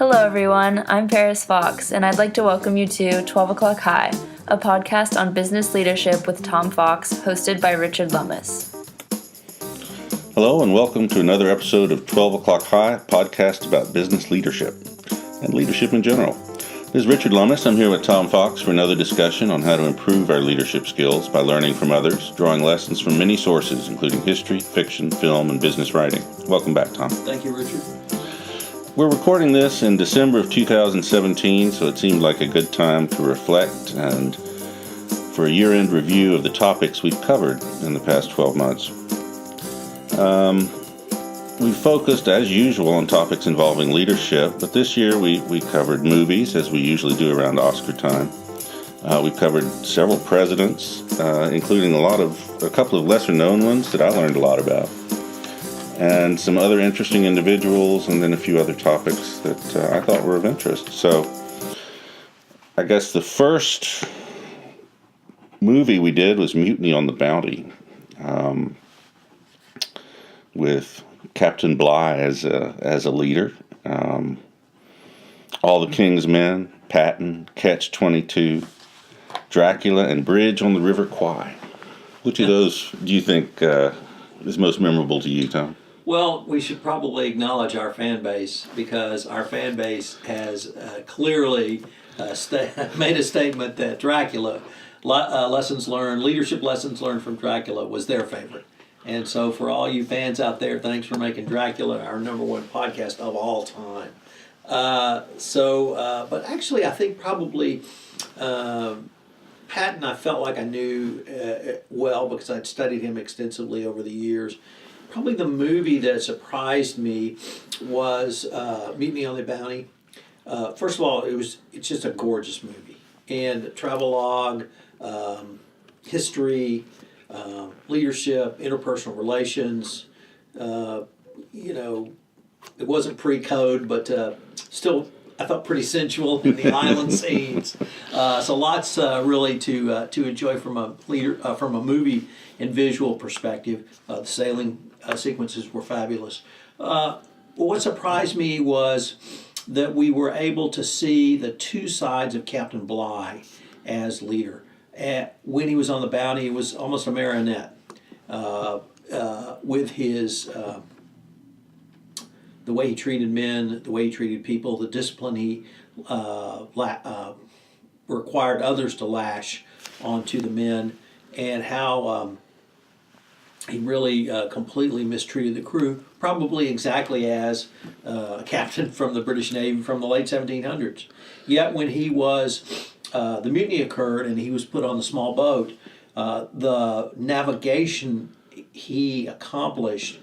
Hello everyone, I'm Paris Fox, and I'd like to welcome you to 12 O'Clock High, a podcast on business leadership with Tom Fox, hosted by Richard Lummis. Hello and welcome to another episode of 12 O'Clock High, a podcast about business leadership and leadership in general. This is Richard Lummis. I'm here with Tom Fox for another discussion on how to improve our leadership skills by learning from others, drawing lessons from many sources, including history, fiction, film, and business writing. Welcome back, Tom. Thank you, Richard. We're recording this in December of 2017, so it seemed like a good time to reflect and for a year-end review of the topics we've covered in the past 12 months. We focused, as usual, on topics involving leadership, but this year we covered movies, as we usually do around Oscar time. We covered several presidents, including a couple of lesser-known ones that I learned a lot about, and some other interesting individuals, and then a few other topics that I thought were of interest. So I guess the first movie we did was Mutiny on the Bounty, with Captain Bligh as a leader. All the King's Men, Patton, Catch-22, Dracula, and Bridge on the River Kwai. Which of those do you think is most memorable to you, Tom? Well, we should probably acknowledge our fan base, because our fan base has clearly made a statement that Dracula, leadership lessons learned from Dracula was their favorite. And so for all you fans out there, thanks for making Dracula our number one podcast of all time. But actually I think probably Patton I felt like I knew well because I'd studied him extensively over the years. Probably the movie that surprised me was Mutiny on the Bounty. First of all, it's just a gorgeous movie. And travelogue, history, leadership, interpersonal relations. It wasn't pre-code, but still I thought pretty sensual in the island scenes. So lots really to enjoy from a movie and visual perspective. The sailing sequences were fabulous. What surprised me was that we were able to see the two sides of Captain Bligh as leader. When he was on the bounty, he was almost a marionette with his the way he treated men, the way he treated people, the discipline he required others to lash onto the men, and how he really completely mistreated the crew, probably exactly as a captain from the British Navy from the late 1700s. Yet when he was the mutiny occurred and he was put on the small boat, the navigation he accomplished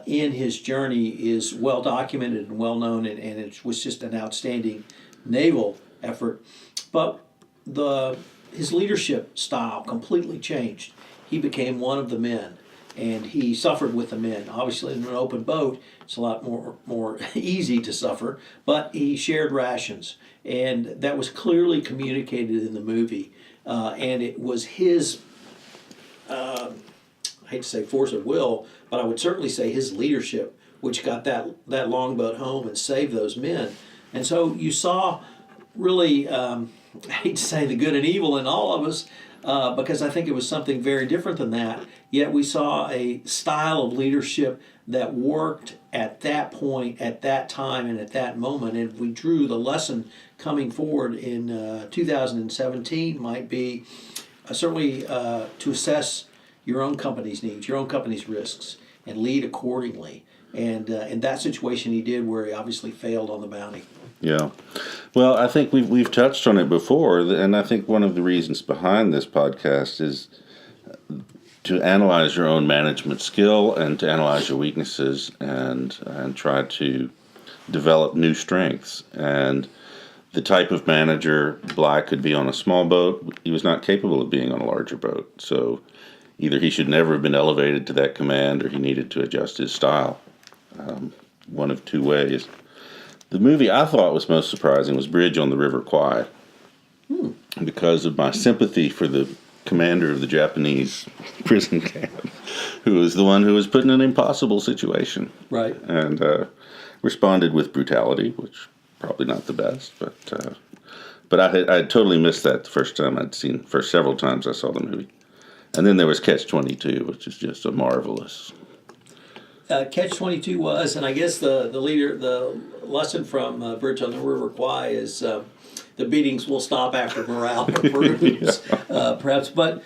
in his journey is well documented and well known, and it was just an outstanding naval effort. But his leadership style completely changed. He became one of the men, and he suffered with the men. Obviously, in an open boat, it's a lot more easy to suffer, but he shared rations, and that was clearly communicated in the movie. And it was his, I hate to say force of will, but I would certainly say his leadership, which got that longboat home and saved those men. And so you saw really, I hate to say the good and evil in all of us, because I think it was something very different than that. Yet we saw a style of leadership that worked at that point, at that time, and at that moment. And we drew the lesson coming forward in 2017 might be certainly to assess your own company's needs, your own company's risks, and lead accordingly. And in that situation he did, where he obviously failed on the bounty. Yeah. Well, I think we've touched on it before, and I think one of the reasons behind this podcast is to analyze your own management skill and to analyze your weaknesses and try to develop new strengths. And the type of manager Bligh could be on a small boat, he was not capable of being on a larger boat. So either he should never have been elevated to that command, or he needed to adjust his style. One of two ways. The movie I thought was most surprising was Bridge on the River Kwai, because of my sympathy for the commander of the Japanese prison camp, who was the one who was put in an impossible situation. Right. And responded with brutality, which probably not the best, but I had totally missed that the first time I'd seen, for several times I saw the movie. And then there was Catch-22, which is just a marvelous. Catch-22 was, and I guess the lesson from Bridge on the River Kwai is the beatings will stop after morale improves, perhaps. But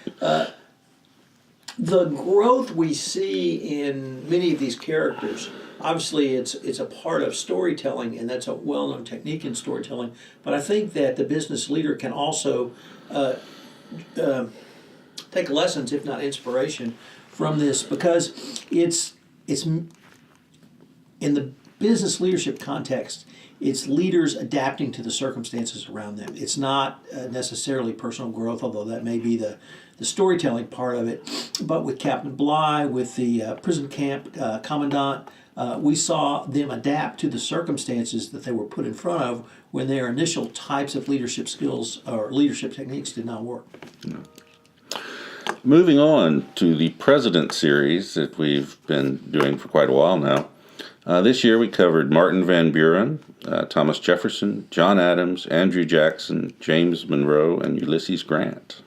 the growth we see in many of these characters, obviously it's a part of storytelling, and that's a well-known technique in storytelling. But I think that the business leader can also take lessons, if not inspiration, from this, because it's in the business leadership context, it's leaders adapting to the circumstances around them. It's not necessarily personal growth, although that may be the storytelling part of it. But with Captain Bligh, with the prison camp commandant, we saw them adapt to the circumstances that they were put in front of when their initial types of leadership skills or leadership techniques did not work. Yeah. Moving on to the President series that we've been doing for quite a while now. This year we covered Martin Van Buren, Thomas Jefferson, John Adams, Andrew Jackson, James Monroe, and Ulysses Grant.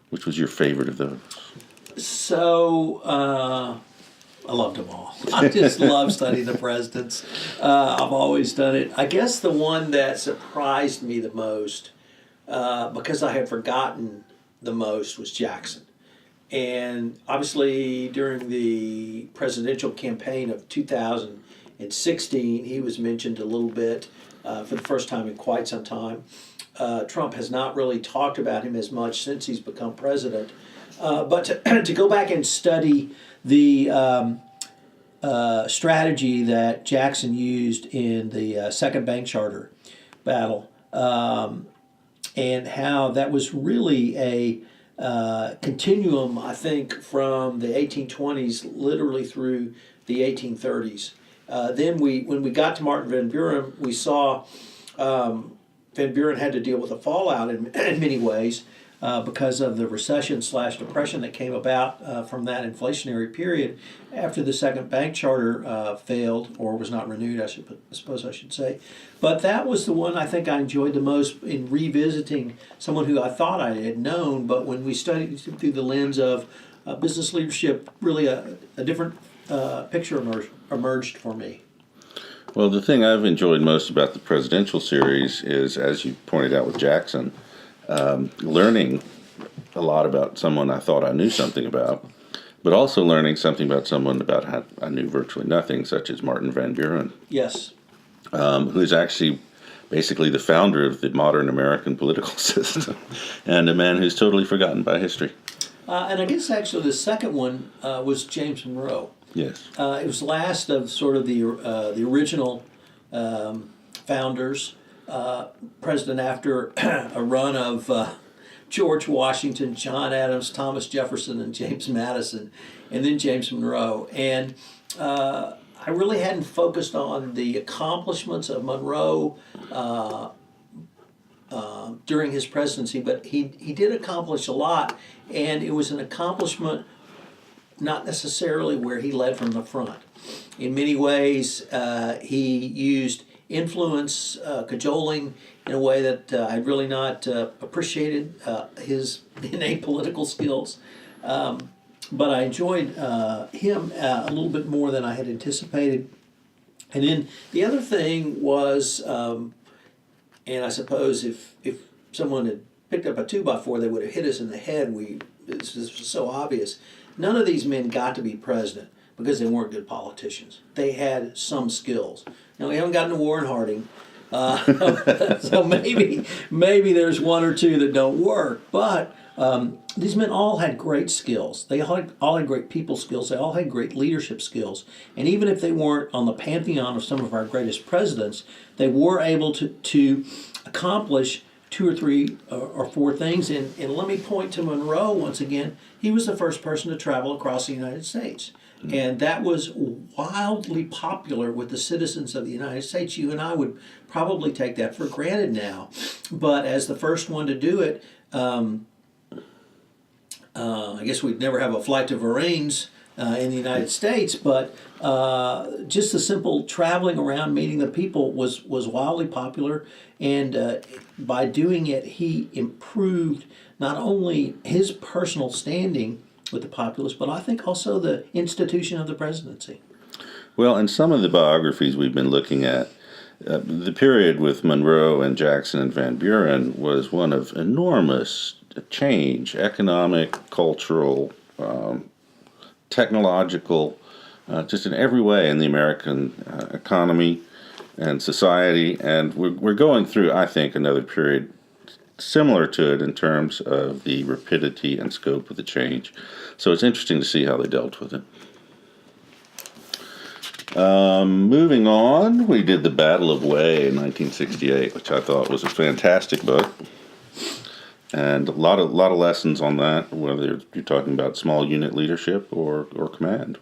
Which was your favorite of those? So, I loved them all. I just love studying the presidents. I've always done it. I guess the one that surprised me the most, because I had forgotten the most, was Jackson. And obviously during the presidential campaign of 2016, he was mentioned a little bit for the first time in quite some time. Trump has not really talked about him as much since he's become president. But to go back and study the strategy that Jackson used in the Second Bank Charter battle, and how that was really a continuum, I think, from the 1820s literally through the 1830s. Then when we got to Martin Van Buren, we saw Van Buren had to deal with a fallout in many ways because of the recession/depression that came about from that inflationary period after the Second Bank Charter failed or was not renewed, I suppose I should say. But that was the one I think I enjoyed the most in revisiting someone who I thought I had known, but when we studied through the lens of business leadership, really a different picture emerged for me. Well, the thing I've enjoyed most about the presidential series is, as you pointed out with Jackson, learning a lot about someone I thought I knew something about, but also learning something about someone about how I knew virtually nothing, such as Martin Van Buren. Yes. Who is actually basically the founder of the modern American political system, and a man who's totally forgotten by history. And I guess actually the second one was James Monroe. Yes. It was last of sort of the original founders, president after a run of George Washington, John Adams, Thomas Jefferson, and James Madison, and then James Monroe. And I really hadn't focused on the accomplishments of Monroe during his presidency, but he did accomplish a lot, and it was an accomplishment not necessarily where he led from the front. In many ways, he used influence, cajoling in a way that I really not appreciated his innate political skills. But I enjoyed him a little bit more than I had anticipated. And then the other thing was, and I suppose if someone had picked up a 2x4, they would have hit us in the head. This was so obvious. None of these men got to be president because they weren't good politicians. They had some skills. Now, we haven't gotten to Warren Harding, so maybe there's one or two that don't work. But these men all had great skills. They all had great people skills. They all had great leadership skills. And even if they weren't on the pantheon of some of our greatest presidents, they were able to accomplish 2 or 3 or 4 things. And let me point to Monroe once again. He was the first person to travel across the United States. And that was wildly popular with the citizens of the United States. You and I would probably take that for granted now. But as the first one to do it, I guess we'd never have a flight to Varennes in the United States, but just the simple traveling around, meeting the people was wildly popular, and by doing it, he improved not only his personal standing with the populace, but I think also the institution of the presidency. Well, in some of the biographies we've been looking at, the period with Monroe and Jackson and Van Buren was one of enormous change, economic, cultural, technological, just in every way in the American economy and society. And we're going through, I think, another period similar to it in terms of the rapidity and scope of the change. So it's interesting to see how they dealt with it. Moving on, we did the Battle of Way in 1968, which I thought was a fantastic book, and a lot of lessons on that, whether you're talking about small unit leadership or command.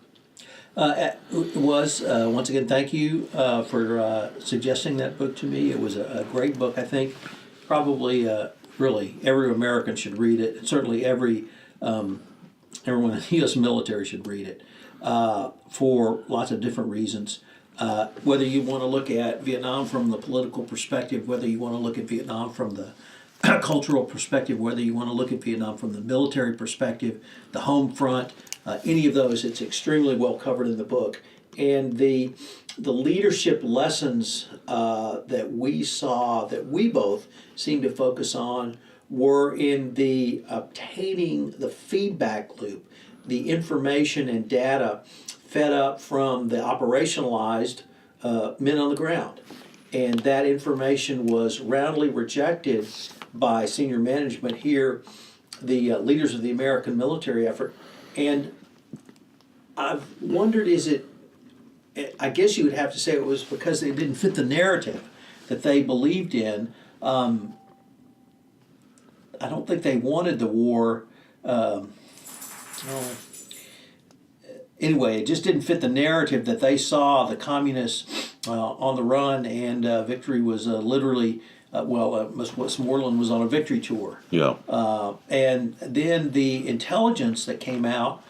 It was, once again, thank you for suggesting that book to me. It was a great book. I think probably, really, every American should read it. And certainly everyone in the U.S. military should read it for lots of different reasons. Whether you want to look at Vietnam from the political perspective, whether you want to look at Vietnam from the cultural perspective, whether you want to look at Vietnam from the military perspective, the home front, any of those, it's extremely well covered in the book. And the leadership lessons that we saw, that we both seemed to focus on, were in the obtaining the feedback loop, the information and data fed up from the operationalized men on the ground. And that information was roundly rejected by senior management here, the leaders of the American military effort. And I've wondered, I guess you would have to say it was because they didn't fit the narrative that they believed in. I don't think they wanted the war. Anyway, it just didn't fit the narrative that they saw the communists on the run, and victory was literally, Westmoreland was on a victory tour. Yeah. And then the intelligence that came out,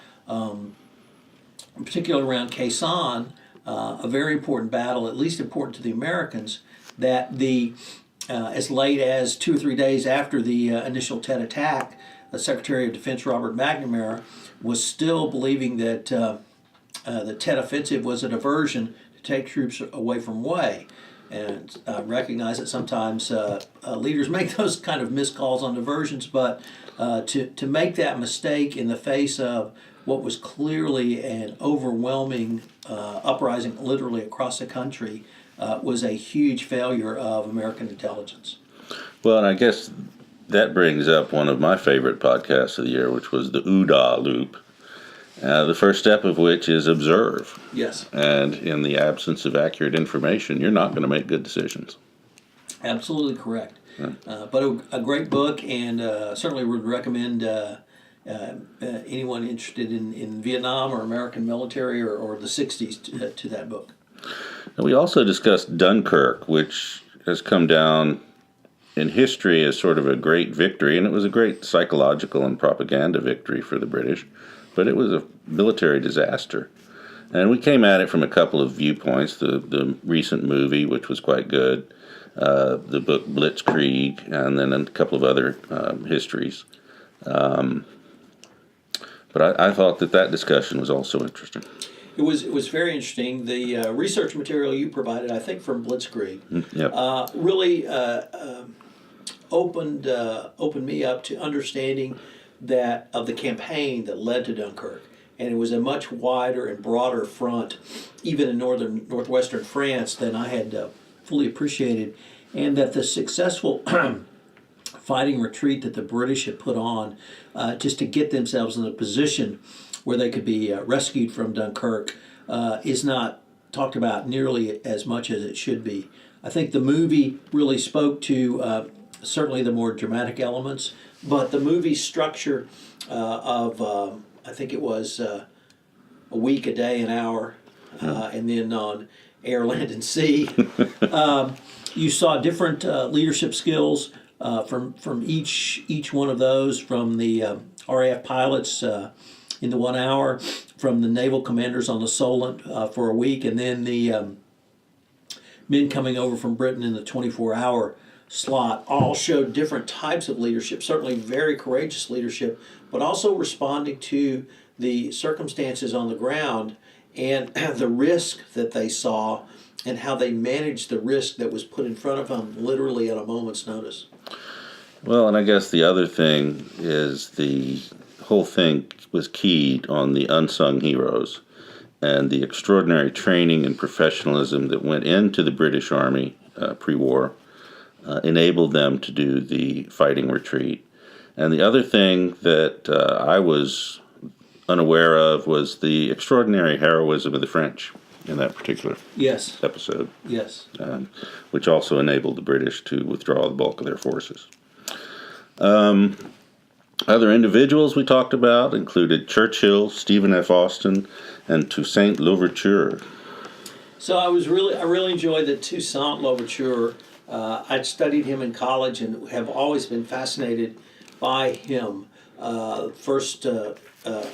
particularly around Khe Sanh, a very important battle, at least important to the Americans, that as late as 2 or 3 days after the initial Tet attack, the Secretary of Defense Robert McNamara was still believing that the Tet offensive was a diversion to take troops away from Way. And I recognize that sometimes leaders make those kind of miscalls on diversions, but to make that mistake in the face of what was clearly an overwhelming uprising literally across the country was a huge failure of American intelligence. Well, and I guess that brings up one of my favorite podcasts of the year, which was the OODA loop. The first step of which is observe. Yes. And in the absence of accurate information, you're not going to make good decisions. Absolutely correct. Yeah. But a great book, and certainly would recommend anyone interested in Vietnam or American military or the 60s to that book. And we also discussed Dunkirk, which has come down in history as sort of a great victory, and it was a great psychological and propaganda victory for the British, but it was a military disaster. And we came at it from a couple of viewpoints, the recent movie, which was quite good, the book Blitzkrieg, and then a couple of other histories. But I thought that discussion was also interesting. It was very interesting. The research material you provided, I think, from Blitzkrieg, really opened me up to understanding that of the campaign that led to Dunkirk, and it was a much wider and broader front, even in northwestern France, than I had fully appreciated, and that the successful fighting retreat that the British had put on just to get themselves in a position where they could be rescued from Dunkirk is not talked about nearly as much as it should be. I think the movie really spoke to certainly the more dramatic elements, but the movie structure of, I think it was a week, a day, an hour, and then on air, land, and sea, you saw different leadership skills from each one of those, from the RAF pilots in the 1 hour, from the naval commanders on the Solent for a week, and then the men coming over from Britain in the 24-hour slot, all showed different types of leadership, certainly very courageous leadership, but also responding to the circumstances on the ground and the risk that they saw and how they managed the risk that was put in front of them literally at a moment's notice. Well, and I guess the other thing is the whole thing was keyed on the unsung heroes and the extraordinary training and professionalism that went into the British Army pre-war enabled them to do the fighting retreat. And the other thing that I was unaware of was the extraordinary heroism of the French in that particular episode. Yes. Which also enabled the British to withdraw the bulk of their forces. Other individuals we talked about included Churchill, Stephen F. Austin, and Toussaint Louverture. So I really enjoyed that Toussaint Louverture. I'd studied him in college and have always been fascinated by him. First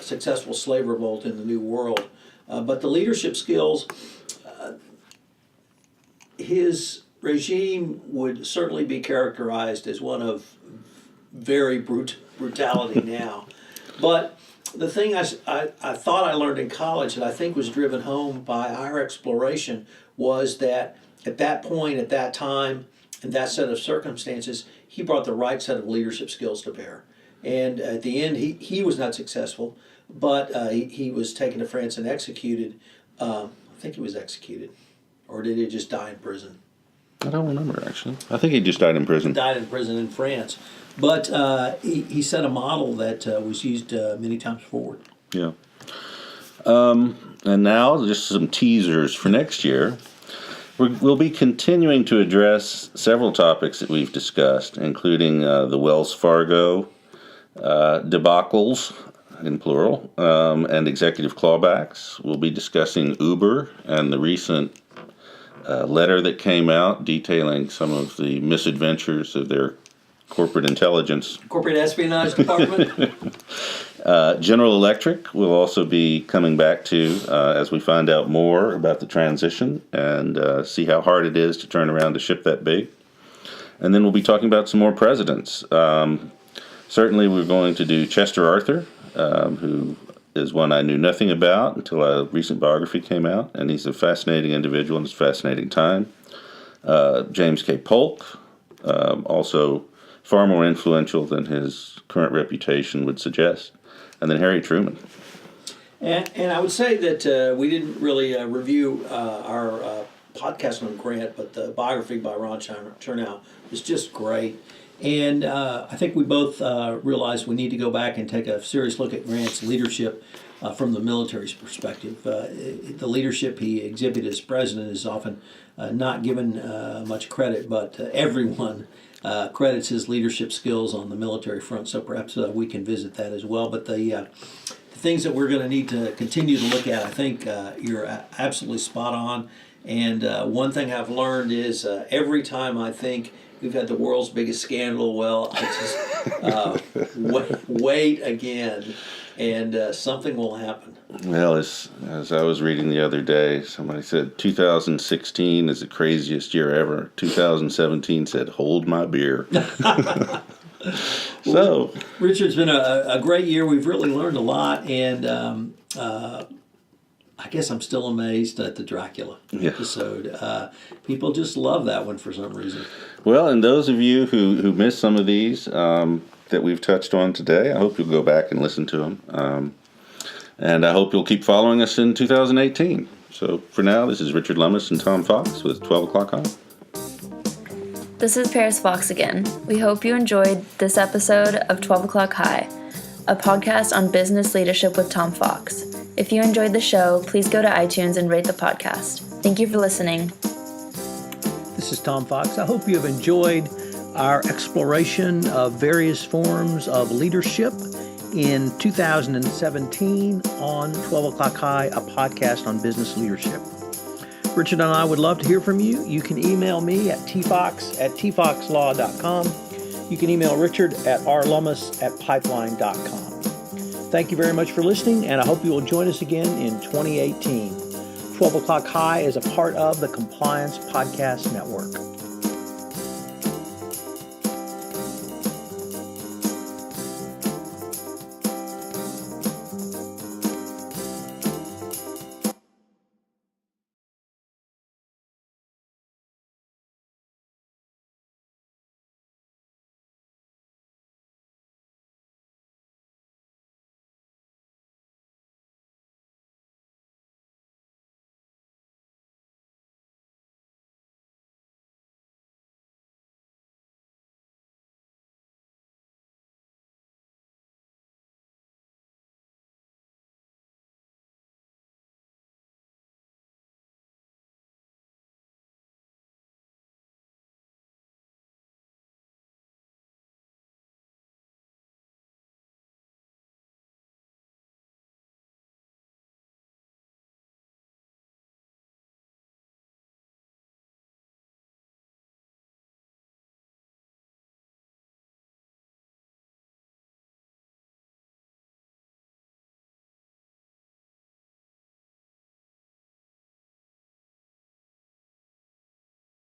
successful slave revolt in the New World. But the leadership skills, his regime would certainly be characterized as one of very brutality now. But the thing I thought I learned in college that I think was driven home by our exploration was that at that point, at that time, in that set of circumstances, he brought the right set of leadership skills to bear. And at the end, he was not successful, but he was taken to France and executed. I think he was executed. Or did he just die in prison? I don't remember, actually. I think he just died in prison. Died in prison in France. But he set a model that was used many times forward. Yeah. And now, just some teasers for next year. We'll be continuing to address several topics that we've discussed, including the Wells Fargo debacles, in plural, and executive clawbacks. We'll be discussing Uber and the recent letter that came out detailing some of the misadventures of their corporate intelligence. Corporate espionage department. General Electric will also be coming back to as we find out more about the transition and see how hard it is to turn around a ship that big. And then we'll be talking about some more presidents. Certainly we're going to do Chester Arthur, who is one I knew nothing about until a recent biography came out, and he's a fascinating individual and it's a fascinating time. James K. Polk, also far more influential than his current reputation would suggest. And then Harry Truman. And I would say that we didn't really review our podcast on Grant, but the biography by Ron Chernow was just great. And I think we both realized we need to go back and take a serious look at Grant's leadership from the military's perspective. The leadership he exhibited as president is often not given much credit, but everyone credits his leadership skills on the military front, so perhaps we can visit that as well. But the things that we're going to need to continue to look at, I think you're absolutely spot on. And one thing I've learned is every time I think we've had the world's biggest scandal, well, I just wait again, and something will happen. Well, as I was reading the other day, somebody said 2016 is the craziest year ever. 2017 said, hold my beer. So, Richard's been a great year. We've really learned a lot, and I guess I'm still amazed at the Dracula episode. People just love that one for some reason. Well, and those of you who missed some of these that we've touched on today, I hope you'll go back and listen to them. And I hope you'll keep following us in 2018. So for now, this is Richard Lummis and Tom Fox with 12 O'Clock High. This is Paris Fox again. We hope you enjoyed this episode of 12 O'Clock High, a podcast on business leadership with Tom Fox. If you enjoyed the show, please go to iTunes and rate the podcast. Thank you for listening. This is Tom Fox. I hope you have enjoyed our exploration of various forms of leadership in 2017 on 12 O'Clock High, a podcast on business leadership. Richard and I would love to hear from you. You can email me at tfox@tfoxlaw.com. You can email Richard at rlummis@pipeline.com. Thank you very much for listening, and I hope you will join us again in 2018. 12 O'Clock High is a part of the Compliance Podcast Network.